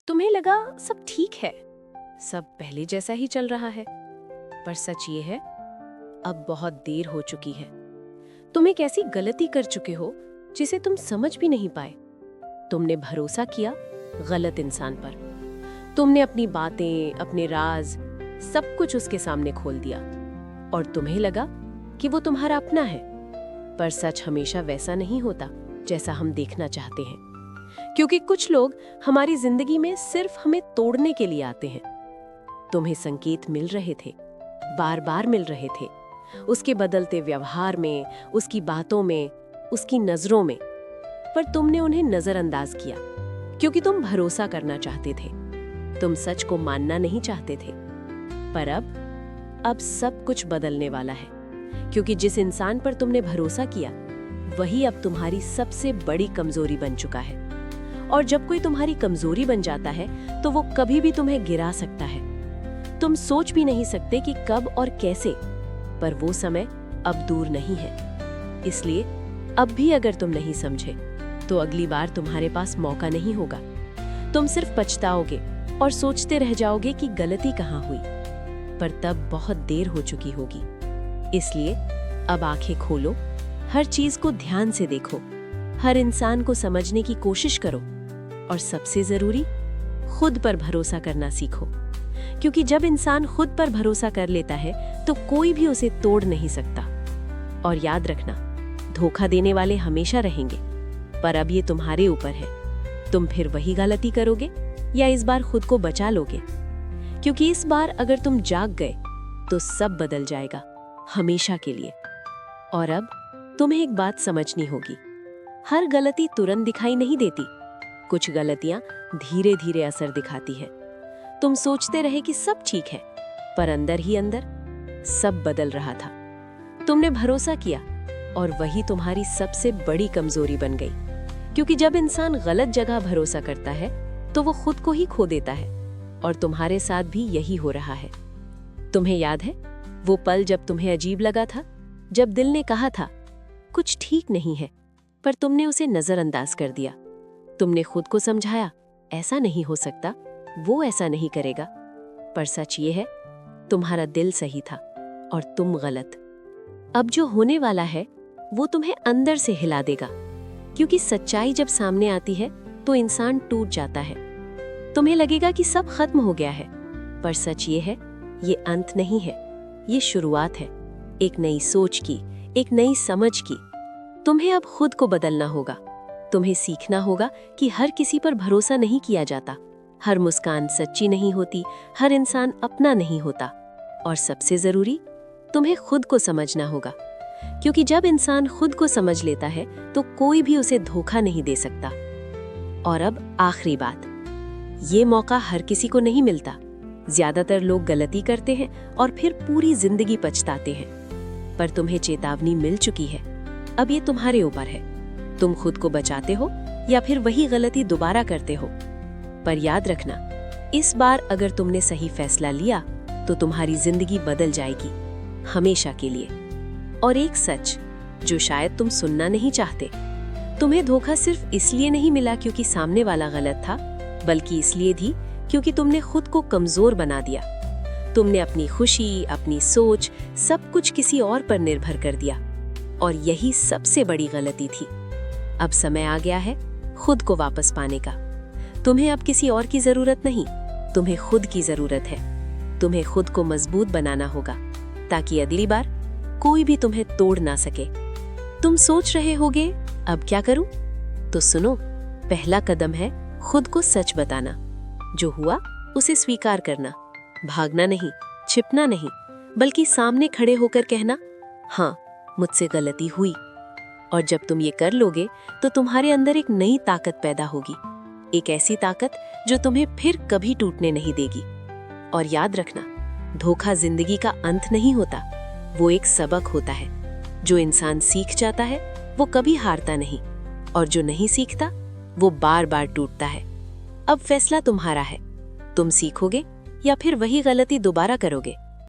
तुम्हें लगा सब ठीक है, सब पहले जैसा ही चल रहा है, पर सच ये है अब बहुत देर हो चुकी है। तुम एक ऐसी गलती कर चुके हो जिसे तुम समझ भी नहीं पाए। तुमने भरोसा किया गलत इंसान पर। तुमने अपनी बातें, अपने राज, सब कुछ उसके सामने खोल दिया और तुम्हें लगा कि वो तुम्हारा अपना है। पर सच हमेशा वैसा नहीं होता जैसा हम देखना चाहते हैं, क्योंकि कुछ लोग हमारी जिंदगी में सिर्फ हमें तोड़ने के लिए आते हैं। तुम्हें संकेत मिल रहे थे, बार बार मिल रहे थे, उसके बदलते व्यवहार में, उसकी बातों में, उसकी नजरों में, पर तुमने उन्हें नजरअंदाज किया क्योंकि तुम भरोसा करना चाहते थे। तुम सच को मानना नहीं चाहते थे। पर अब सब कुछ बदलने वाला है, क्योंकि जिस इंसान पर तुमने भरोसा किया वही अब तुम्हारी सबसे बड़ी कमजोरी बन चुका है। और जब कोई तुम्हारी कमजोरी बन जाता है तो वो कभी भी तुम्हें गिरा सकता है। तुम सोच भी नहीं सकते कि कब और कैसे, पर वो समय अब दूर नहीं है। इसलिए अब भी अगर तुम नहीं समझे तो अगली बार तुम्हारे पास मौका नहीं होगा। तुम सिर्फ पछताओगे और सोचते रह जाओगे कि गलती कहाँ हुई, पर तब बहुत देर हो चुकी होगी। इसलिए अब आंखें खोलो, हर चीज को ध्यान से देखो, हर इंसान को समझने की कोशिश करो और सबसे जरूरी खुद पर भरोसा करना सीखो, क्योंकि जब इंसान खुद पर भरोसा कर लेता है तो कोई भी उसे तोड़ नहीं सकता। और याद रखना, धोखा देने वाले हमेशा रहेंगे, पर अब ये तुम्हारे ऊपर है। तुम फिर वही गलती करोगे या इस बार खुद को बचा लोगे, क्योंकि इस बार अगर तुम जाग गए तो सब बदल जाएगा हमेशा के लिए। और अब तुम्हें एक बात समझनी होगी, हर गलती तुरंत दिखाई नहीं देती। कुछ गलतियां धीरे धीरे असर दिखाती हैं। तुम सोचते रहे कि सब ठीक है, पर अंदर ही अंदर सब बदल रहा था। तुमने भरोसा किया और वही तुम्हारी सबसे बड़ी कमजोरी बन गई, क्योंकि जब इंसान गलत जगह भरोसा करता है तो वो खुद को ही खो देता है। और तुम्हारे साथ भी यही हो रहा है। तुम्हें याद है वो पल जब तुम्हें अजीब लगा था, जब दिल ने कहा था कुछ ठीक नहीं है, पर तुमने उसे नजरअंदाज कर दिया। तुमने खुद को समझाया ऐसा नहीं हो सकता, वो ऐसा नहीं करेगा, पर सच ये है तुम्हारा दिल सही था और तुम गलत। अब जो होने वाला है वो तुम्हें अंदर से हिला देगा, क्योंकि सच्चाई जब सामने आती है तो इंसान टूट जाता है। तुम्हें लगेगा कि सब खत्म हो गया है, पर सच ये है ये अंत नहीं है, ये शुरुआत है एक नई सोच की, एक नई समझ की। तुम्हें अब खुद को बदलना होगा। तुम्हें सीखना होगा कि हर किसी पर भरोसा नहीं किया जाता, हर मुस्कान सच्ची नहीं होती, हर इंसान अपना नहीं होता। और सबसे जरूरी, तुम्हें खुद को समझना होगा, क्योंकि जब इंसान खुद को समझ लेता है तो कोई भी उसे धोखा नहीं दे सकता। और अब आखिरी बात, ये मौका हर किसी को नहीं मिलता। ज्यादातर लोग गलती करते हैं और फिर पूरी जिंदगी पछताते हैं, पर तुम्हें चेतावनी मिल चुकी है। अब ये तुम्हारे ऊपर है, तुम खुद को बचाते हो या फिर वही गलती दोबारा करते हो। पर याद रखना, इस बार अगर तुमने सही फैसला लिया तो तुम्हारी जिंदगी बदल जाएगी हमेशा के लिए। और एक सच जो शायद तुम सुनना नहीं चाहते, तुम्हें धोखा सिर्फ इसलिए नहीं मिला क्योंकि सामने वाला गलत था, बल्कि इसलिए भी क्योंकि तुमने खुद को कमजोर बना दिया। तुमने अपनी खुशी, अपनी सोच, सब कुछ किसी और पर निर्भर कर दिया, और यही सबसे बड़ी गलती थी। अब समय आ गया है खुद को वापस पाने का। तुम्हें अब किसी और की जरूरत नहीं, तुम्हें खुद की जरूरत है। तुम्हें खुद को मजबूत बनाना होगा ताकि अगली बार कोई भी तुम्हें तोड़ ना सके। तुम सोच रहे होगे अब क्या करूं? तो सुनो, पहला कदम है खुद को सच बताना। जो हुआ उसे स्वीकार करना, भागना नहीं, छिपना नहीं, बल्कि सामने खड़े होकर कहना, हाँ मुझसे गलती हुई। और जब तुम ये कर लोगे तो तुम्हारे अंदर एक नई ताकत पैदा होगी, एक ऐसी ताकत जो तुम्हें फिर कभी टूटने नहीं देगी। और याद रखना, धोखा जिंदगी का अंत नहीं होता, वो एक सबक होता है। जो इंसान सीख जाता है वो कभी हारता नहीं, और जो नहीं सीखता वो बार बार टूटता है। अब फैसला तुम्हारा है, तुम सीखोगे या फिर वही गलती दोबारा करोगे।